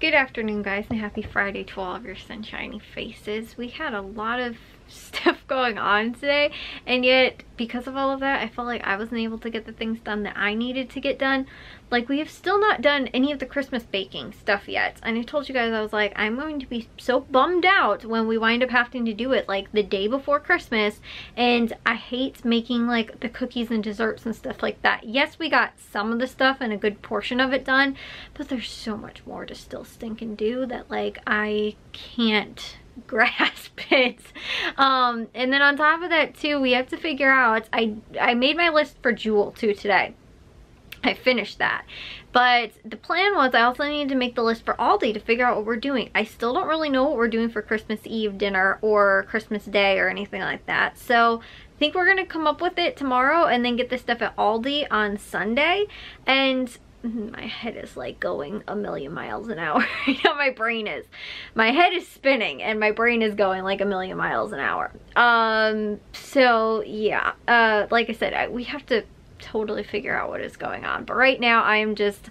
Good afternoon, guys, and happy Friday to all of your sunshiny faces. We had a lot of stuff going on today, and yet because of all of that, I felt like I wasn't able to get the things done that I needed to get done. Like, we have still not done any of the Christmas baking stuff yet, and I told you guys, I was like, I'm going to be so bummed out when we wind up having to do it like the day before Christmas. And I hate making like the cookies and desserts and stuff like that. Yes, we got some of the stuff and a good portion of it done, but there's so much more to still stink and do that like I can't grasp it. And then on top of that too, we have to figure out, I made my list for Jewel too today. I finished that, but the plan was I also needed to make the list for Aldi to figure out what we're doing. I still don't really know what we're doing for Christmas Eve dinner or Christmas Day or anything like that, so I think we're gonna come up with it tomorrow and then get this stuff at Aldi on Sunday. And my head is like going a million miles an hour. You know, my brain is. My head is spinning and my brain is going like a million miles an hour. So yeah, like I said, we have to totally figure out what is going on. But right now I am just,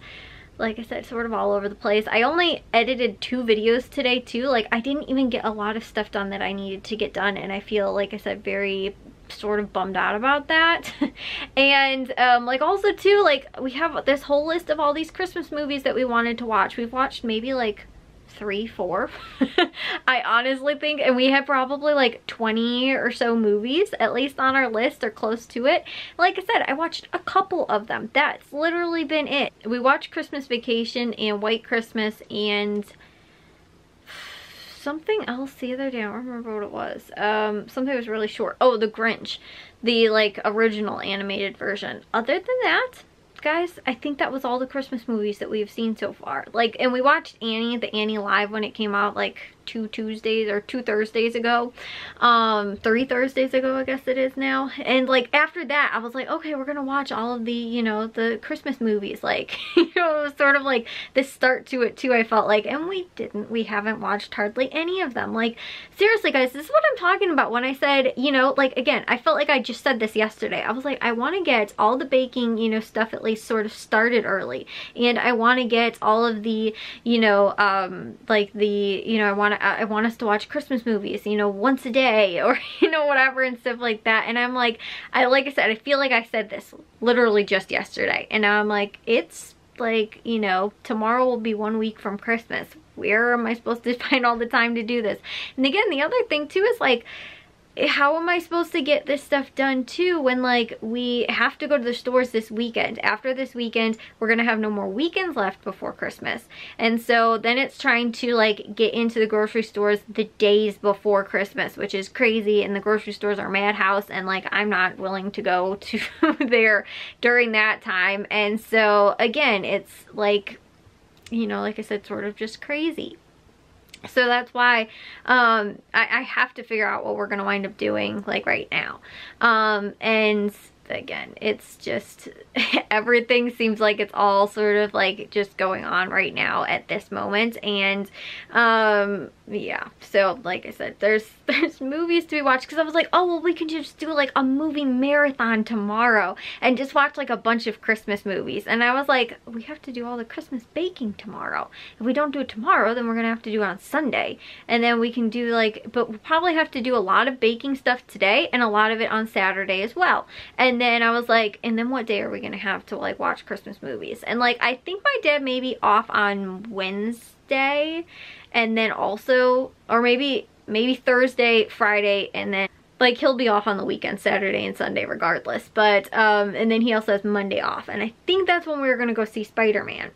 like I said, sort of all over the place. I only edited 2 videos today too. Like, I didn't even get a lot of stuff done that I needed to get done, and I feel, like I said, very sort of bummed out about that. And like also too, like, we have this whole list of all these Christmas movies that we wanted to watch. We've watched maybe like 3, 4 I honestly think, and we have probably like 20 or so movies at least on our list or close to it. Like I said, I watched a couple of them. That's literally been it. We watched Christmas Vacation and White Christmas and something else the other day. I don't remember what it was. Something was really short. Oh, The Grinch, the like original animated version. Other than that, guys, I think that was all the Christmas movies that we've seen so far. Like, and we watched Annie, the Annie Live, when it came out like 2 Tuesdays or 2 Thursdays ago, 3 Thursdays ago I guess it is now. And like after that I was like, okay, we're gonna watch all of the, you know, the Christmas movies. Like, you know, it was sort of like this start to it too, I felt like, and we haven't watched hardly any of them. Like, seriously guys, this is what I'm talking about when I said, you know, like, again, I felt like I just said this yesterday. I was like, I want to get all the baking, you know, stuff at least sort of started early, and I want to get all of the, you know, like the, you know, I want us to watch Christmas movies, you know, once a day, or, you know, whatever and stuff like that. And I'm like, like I said, I feel like I said this literally just yesterday, and now I'm like, it's like, you know, tomorrow will be 1 week from Christmas. Where am I supposed to find all the time to do this? And again, the other thing too is like, how am I supposed to get this stuff done too when like we have to go to the stores this weekend? After this weekend, we're gonna have no more weekends left before Christmas, and so then it's trying to like get into the grocery stores the days before Christmas, which is crazy. And the grocery stores are madhouse, and like I'm not willing to go to there during that time. And so again, it's like, you know, like I said, sort of just crazy. So that's why I have to figure out what we're gonna wind up doing like right now. And again, it's just everything seems like it's all sort of like just going on right now at this moment. And yeah, so like I said, there's movies to be watched, because I was like, oh well, we can just do like a movie marathon tomorrow and just watch like a bunch of Christmas movies. And I was like, we have to do all the Christmas baking tomorrow. If we don't do it tomorrow, then we're gonna have to do it on Sunday, and then we can do like, but we'll probably have to do a lot of baking stuff today and a lot of it on Saturday as well. And then I was like, and then what day are we gonna have to like watch Christmas movies? And like, I think my dad may be off on Wednesday, and then also, or maybe Thursday, Friday, and then like he'll be off on the weekend, Saturday and Sunday regardless. But and then he also has Monday off, and I think that's when we were gonna go see Spider-Man.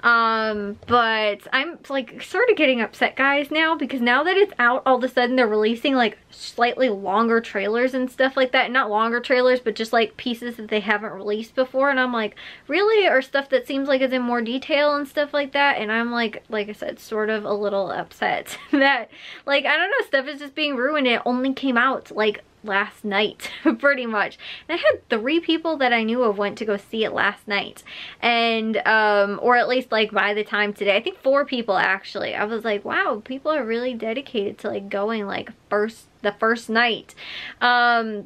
But I'm like sort of getting upset, guys, now, because now that it's out, all of a sudden they're releasing like slightly longer trailers and stuff like that. Not longer trailers, but just like pieces that they haven't released before. And I'm like, really? Or stuff that seems like it's in more detail and stuff like that. And I'm like I said, sort of a little upset that, like, I don't know, stuff is just being ruined. It only came out like last night pretty much, and I had 3 people that I knew of went to go see it last night. And or at least like by the time today, I think 4 people actually. I was like, wow, people are really dedicated to like going like the first night. I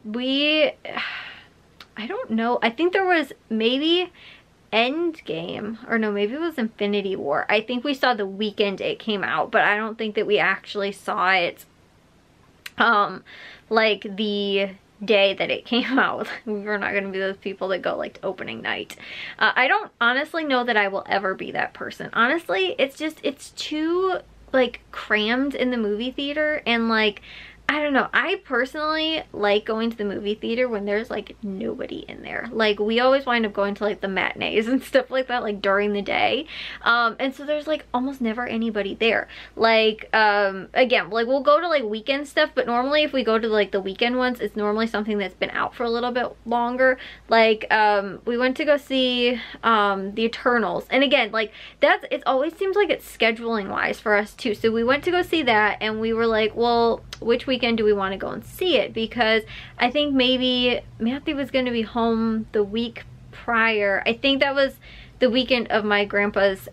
don't know, I think there was maybe Endgame, or no, maybe it was Infinity War. I think we saw the weekend it came out, but I don't think that we actually saw it like the day that it came out. We're not gonna be those people that go like to opening night. I don't honestly know that I will ever be that person. Honestly, it's too like crammed in the movie theater, and like I don't know, I personally like going to the movie theater when there's like nobody in there. Like we always wind up going to like the matinees and stuff like that, like during the day. And so there's like almost never anybody there. Like, again, like we'll go to like weekend stuff, but normally if we go to like the weekend ones, it's normally something that's been out for a little bit longer. Like, we went to go see, the Eternals. And again, like it always seems like it's scheduling wise for us too. So we went to go see that and we were like, well, which weekend do we want to go and see it? Because I think maybe Matthew was going to be home the week prior. I think that was the weekend of my grandpa's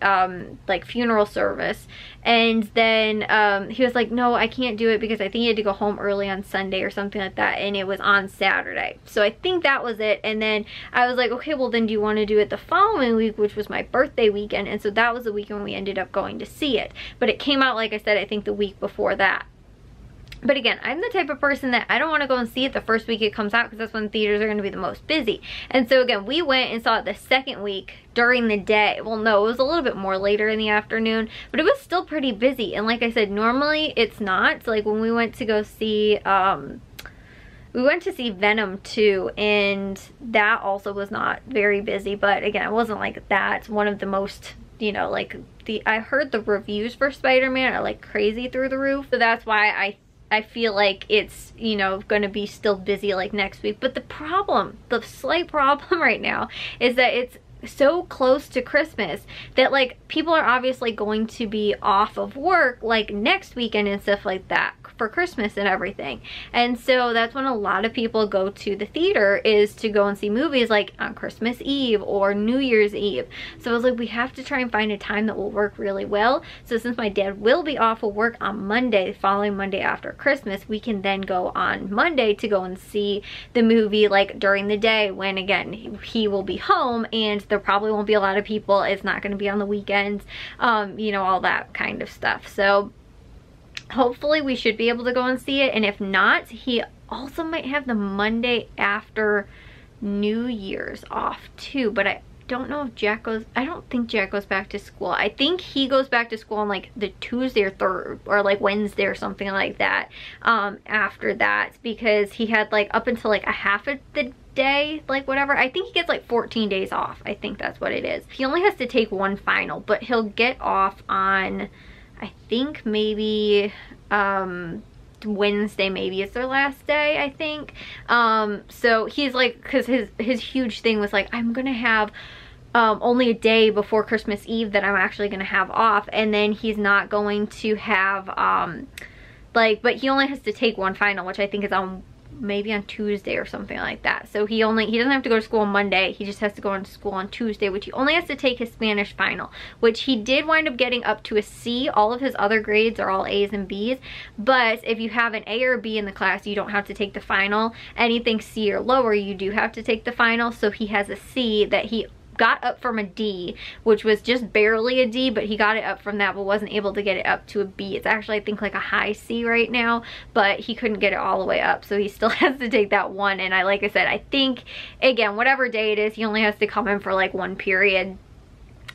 like funeral service, and then he was like, no, I can't do it because I think he had to go home early on Sunday or something like that, and it was on Saturday. So I think that was it. And then I was like, okay, well then do you want to do it the following week, which was my birthday weekend? And so that was the weekend we ended up going to see it, but it came out, like I said, I think the week before that. But again, I'm the type of person that I don't want to go and see it the first week it comes out, because that's when theaters are going to be the most busy. And so again, we went and saw it the second week during the day. Well, no, it was a little bit more later in the afternoon, but it was still pretty busy. And like I said, normally it's not. So like when we went to go see, we went to see Venom 2, and that also was not very busy. But again, it wasn't like that. One of the most, you know, like I heard the reviews for Spider-Man are like crazy through the roof. So that's why I feel like it's, you know, going to be still busy like next week. But the slight problem right now is that it's so close to Christmas that like people are obviously going to be off of work like next weekend and stuff like that for Christmas and everything. And so that's when a lot of people go to the theater, is to go and see movies like on Christmas Eve or New Year's Eve. So I was like, we have to try and find a time that will work really well. So since my dad will be off of work on Monday, following Monday after Christmas, we can then go on Monday to go and see the movie like during the day, when again, he will be home and there probably won't be a lot of people. It's not going to be on the weekends, you know, all that kind of stuff. So hopefully we should be able to go and see it. And if not, he also might have the Monday after New Year's off too, but I don't know if Jack goes, I don't think Jack goes back to school. I think he goes back to school on like the Tuesday or third or like Wednesday or something like that, after that, because he had like up until like a half of the day, like whatever. I think he gets like 14 days off. I think that's what it is. He only has to take one final, but he'll get off on, I think maybe Wednesday maybe is their last day, I think. So he's like, because his huge thing was like, I'm gonna have only a day before Christmas Eve that I'm actually gonna have off, and then he's not going to have like, but he only has to take one final, which I think is on maybe on Tuesday or something like that. So he doesn't have to go to school on Monday, he just has to go to school on Tuesday, which he only has to take his Spanish final, which he did wind up getting up to a C. All of his other grades are all A's and B's, but if you have an A or a B in the class, you don't have to take the final. Anything C or lower, you do have to take the final. So he has a C that he got up from a D, which was just barely a D, but he got it up from that, but wasn't able to get it up to a B. It's actually, I think, like a high C right now, but he couldn't get it all the way up, so he still has to take that one. And like I said, I think, again, whatever day it is, he only has to come in for like one period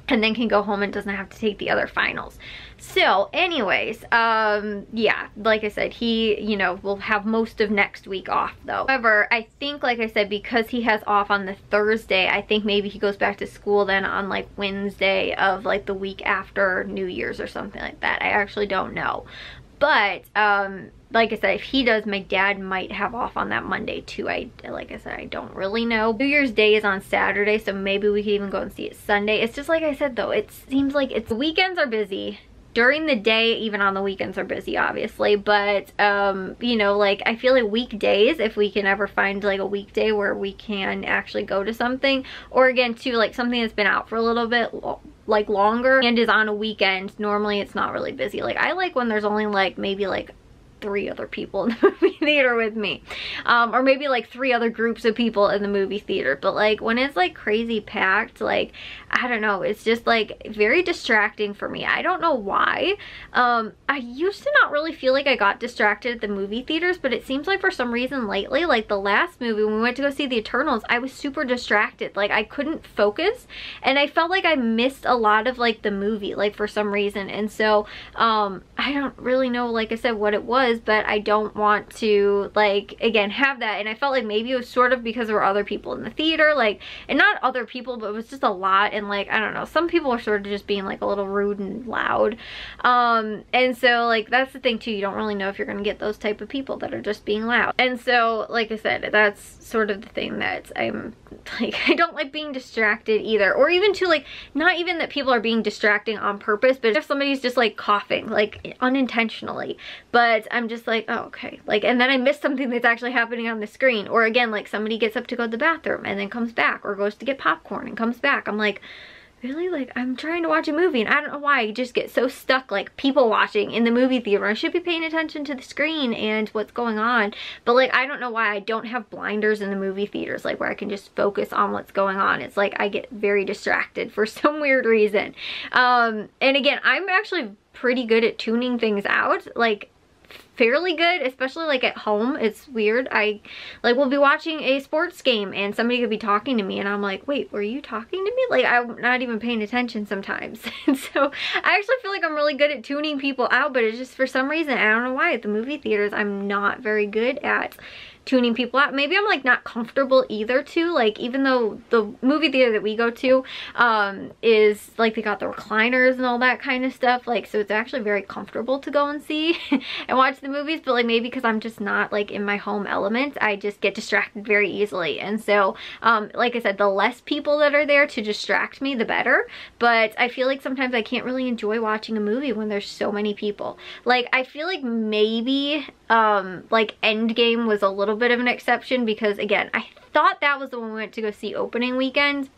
and then can go home and doesn't have to take the other finals. So anyways, yeah, like I said, he, you know, will have most of next week off though. However, I think, like I said, because he has off on the Thursday, I think maybe he goes back to school then on like Wednesday of like the week after New Year's or something like that. I actually don't know. But, like I said, if he does, my dad might have off on that Monday too. Like I said, I don't really know. New Year's Day is on Saturday, so maybe we could even go and see it Sunday. It's just like I said though, it seems like the weekends are busy. During the day, even on the weekends are busy, obviously, but you know, like I feel like weekdays, if we can ever find like a weekday where we can actually go to something, or again too, like something that's been out for a little bit like longer and is on a weekend, normally it's not really busy. Like I like when there's only like maybe like 3 other people in the movie theater with me. Or maybe like 3 other groups of people in the movie theater. But like when it's like crazy packed, like, I don't know, it's just like very distracting for me. I don't know why. I used to not really feel like I got distracted at the movie theaters, but it seems like for some reason lately, like the last movie when we went to go see The Eternals, I was super distracted. Like I couldn't focus, and I felt like I missed a lot of like the movie, like for some reason. And so I don't really know, like I said, what it was, but I don't want to, like, again, have that. And I felt like maybe it was sort of because there were other people in the theater, like, and not other people, but it was just a lot. And like, I don't know, some people are sort of just being like a little rude and loud. And so like that's the thing too, you don't really know if you're gonna get those type of people that are just being loud. And so like I said, that's sort of the thing that I'm like, I don't like being distracted either. Or even to like, not even that people are being distracting on purpose, but if somebody's just like coughing like unintentionally, but I'm just like, oh okay, like, and then I miss something that's actually happening on the screen. Or again, like somebody gets up to go to the bathroom and then comes back, or goes to get popcorn and comes back. I'm like, really? Like, I'm trying to watch a movie and I don't know why I just get so stuck like people watching in the movie theater. I should be paying attention to the screen and what's going on, but like I don't know why I don't have blinders in the movie theaters, like where I can just focus on what's going on. It's like I get very distracted for some weird reason. And again, I'm actually pretty good at tuning things out, like fairly good, especially like at home. It's weird. I like will be watching a sports game and somebody could be talking to me and I'm like, wait, were you talking to me? Like I'm not even paying attention sometimes. And so I actually feel like I'm really good at tuning people out, but it's just for some reason, I don't know why, at the movie theaters I'm not very good at tuning people out. Maybe I'm like not comfortable either too, like even though the movie theater that we go to is like they got the recliners and all that kind of stuff, like so it's actually very comfortable to go and see and watch the movies, but like maybe because I'm just not like in my home element, I just get distracted very easily. And so like I said, the less people that are there to distract me, the better. But I feel like sometimes I can't really enjoy watching a movie when there's so many people. Like I feel like maybe like Endgame was a little bit of an exception, because again, I thought that was the one we went to go see opening weekend,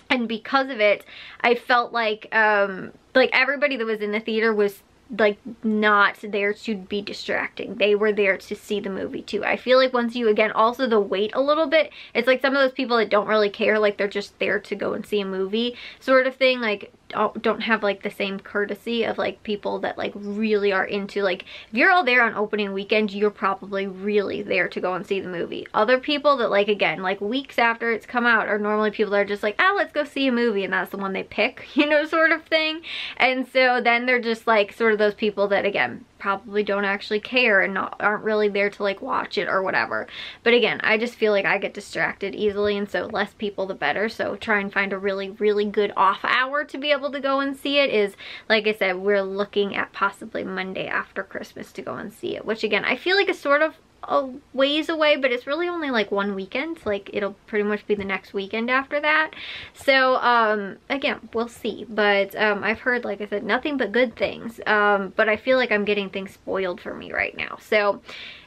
and because of it I felt like everybody that was in the theater was like not there to be distracting. They were there to see the movie too. I feel like once you, again, also the wait a little bit, it's like some of those people that don't really care, like they're just there to go and see a movie sort of thing, like don't have like the same courtesy of like people that like really are into, like if you're all there on opening weekend, you're probably really there to go and see the movie. Other people that like, again, like weeks after it's come out are normally people that are just like, oh, let's go see a movie, and that's the one they pick, you know, sort of thing. And so then they're just like sort of those people that, again, probably don't actually care and aren't really there to like watch it or whatever. But again, I just feel like I get distracted easily, and so less people the better. So try and find a really good off hour to be able to go and see it. Is, like I said, we're looking at possibly Monday after Christmas to go and see it, which again I feel like is sort of a ways away, but it's really only like one weekend. Like it'll pretty much be the next weekend after that. So again, we'll see. But I've heard, like I said, nothing but good things. But I feel like I'm getting things spoiled for me right now. So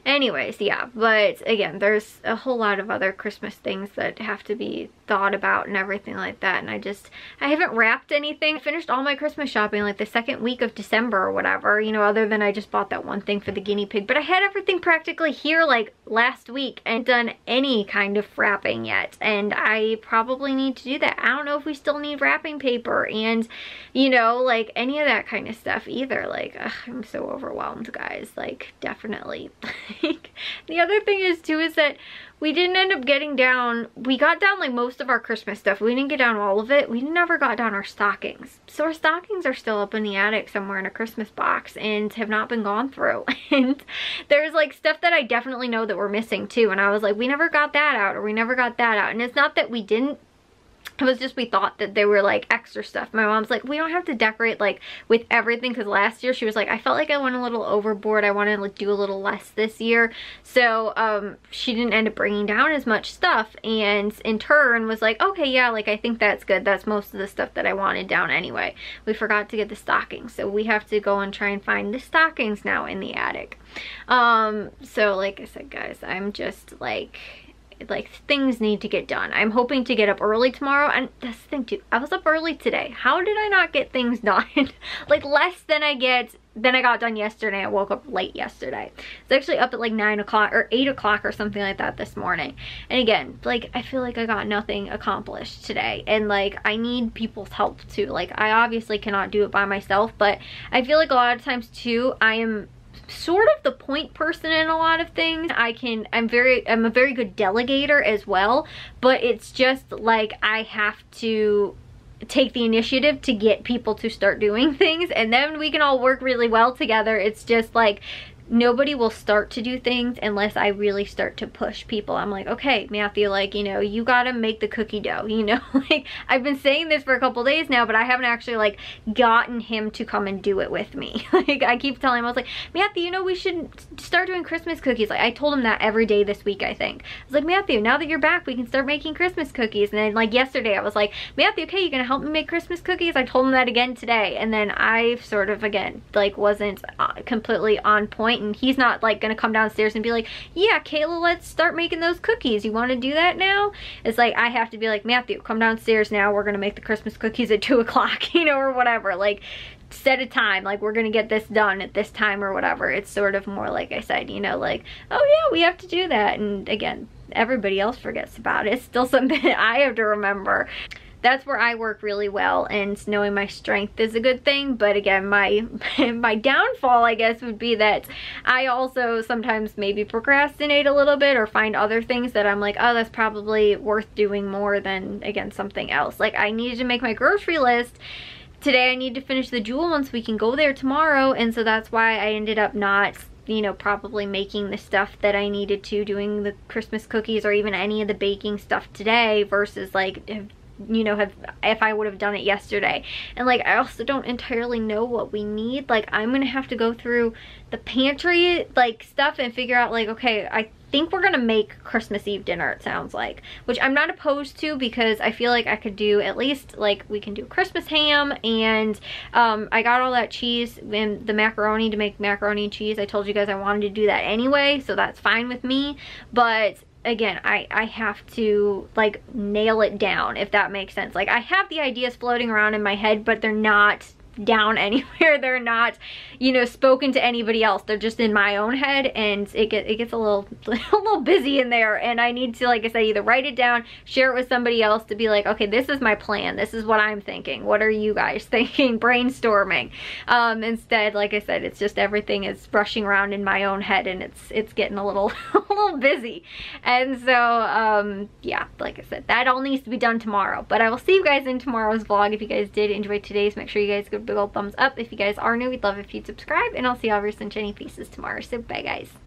anyways, yeah, but again, there's a whole lot of other Christmas things that have to be thought about and everything like that, and I haven't wrapped anything. I finished all my Christmas shopping like the second week of December or whatever, you know, other than I just bought that one thing for the guinea pig, but I had everything practically here like last week and done any kind of wrapping yet, and I probably need to do that. I don't know if we still need wrapping paper and, you know, like any of that kind of stuff either. Like, ugh, I'm so overwhelmed, guys, like definitely. The other thing is too is that we didn't end up getting down, we got down like most of our Christmas stuff. We didn't get down all of it. We never got down our stockings. So our stockings are still up in the attic somewhere in a Christmas box and have not been gone through. And there's like stuff that I definitely know that we're missing too. And I was like, we never got that out, or we never got that out. And it's not that we didn't. It was just we thought that they were like extra stuff. My mom's like, we don't have to decorate like with everything, because last year she was like, I felt like I went a little overboard. I wanted to like do a little less this year. So she didn't end up bringing down as much stuff, and in turn was like, okay, yeah, like I think that's good. That's most of the stuff that I wanted down anyway. We forgot to get the stockings, so we have to go and try and find the stockings now in the attic. So like I said, guys, I'm just like things need to get done. I'm hoping to get up early tomorrow, and that's the thing too, I was up early today. How did I not get things done? Like less than I get then I got done yesterday. I woke up late yesterday. I was actually up at like 9 o'clock or 8 o'clock or something like that this morning. And again, like, I feel like I got nothing accomplished today. And like, I need people's help too. Like, I obviously cannot do it by myself, but I feel like a lot of times too, I am sort of the point person in a lot of things. I'm a very good delegator as well, but it's just like, I have to take the initiative to get people to start doing things, and then we can all work really well together. It's just like, nobody will start to do things unless I really start to push people. I'm like, okay, Matthew, like, you know, you gotta make the cookie dough, you know? Like, I've been saying this for a couple days now, but I haven't actually like gotten him to come and do it with me. Like, I keep telling him, I was like, Matthew, you know, we should start doing Christmas cookies. Like, I told him that every day this week, I think. I was like, Matthew, now that you're back, we can start making Christmas cookies. And then like yesterday, I was like, Matthew, okay, you gonna help me make Christmas cookies? I told him that again today. And then I sort of, again, like, wasn't completely on point. And he's not like gonna come downstairs and be like, yeah, Kayla, let's start making those cookies. You want to do that now? It's like, I have to be like, Matthew, come downstairs now. We're gonna make the Christmas cookies at 2 o'clock, you know, or whatever. Like, set a time, like, we're gonna get this done at this time or whatever. It's sort of more like I said, you know, like, oh yeah, we have to do that. And again, everybody else forgets about it. It's still something that I have to remember. That's where I work really well, and knowing my strength is a good thing. But again, my downfall, I guess, would be that I also sometimes maybe procrastinate a little bit, or find other things that I'm like, oh, that's probably worth doing more than, again, something else. Like, I needed to make my grocery list today. I need to finish the Jewel one so we can go there tomorrow, and so that's why I ended up not, you know, probably making the stuff that I needed to, doing the Christmas cookies or even any of the baking stuff today, versus like, you know, if I would have done it yesterday. And like, I also don't entirely know what we need. Like, I'm gonna have to go through the pantry like stuff and figure out like, okay, I think we're gonna make Christmas Eve dinner, it sounds like, which I'm not opposed to, because I feel like I could do at least, like, we can do Christmas ham, and I got all that cheese and the macaroni to make macaroni and cheese. I told you guys I wanted to do that anyway, so that's fine with me. But again, I have to like nail it down, if that makes sense. Like, I have the ideas floating around in my head, but they're not down anywhere. They're not, you know, spoken to anybody else. They're just in my own head, and it gets a little busy in there, and I need to, like I said, either write it down, share it with somebody else to be like, okay, this is my plan, this is what I'm thinking, what are you guys thinking, brainstorming. Instead, like I said, it's just everything is rushing around in my own head, and it's getting a little busy. And so yeah, like I said, that all needs to be done tomorrow. But I will see you guys in tomorrow's vlog. If you guys did enjoy today's, make sure you guys give a big old thumbs up. If you guys are new, we'd love if you'd subscribe, and I'll see y'all over sunshiny faces tomorrow. So bye, guys.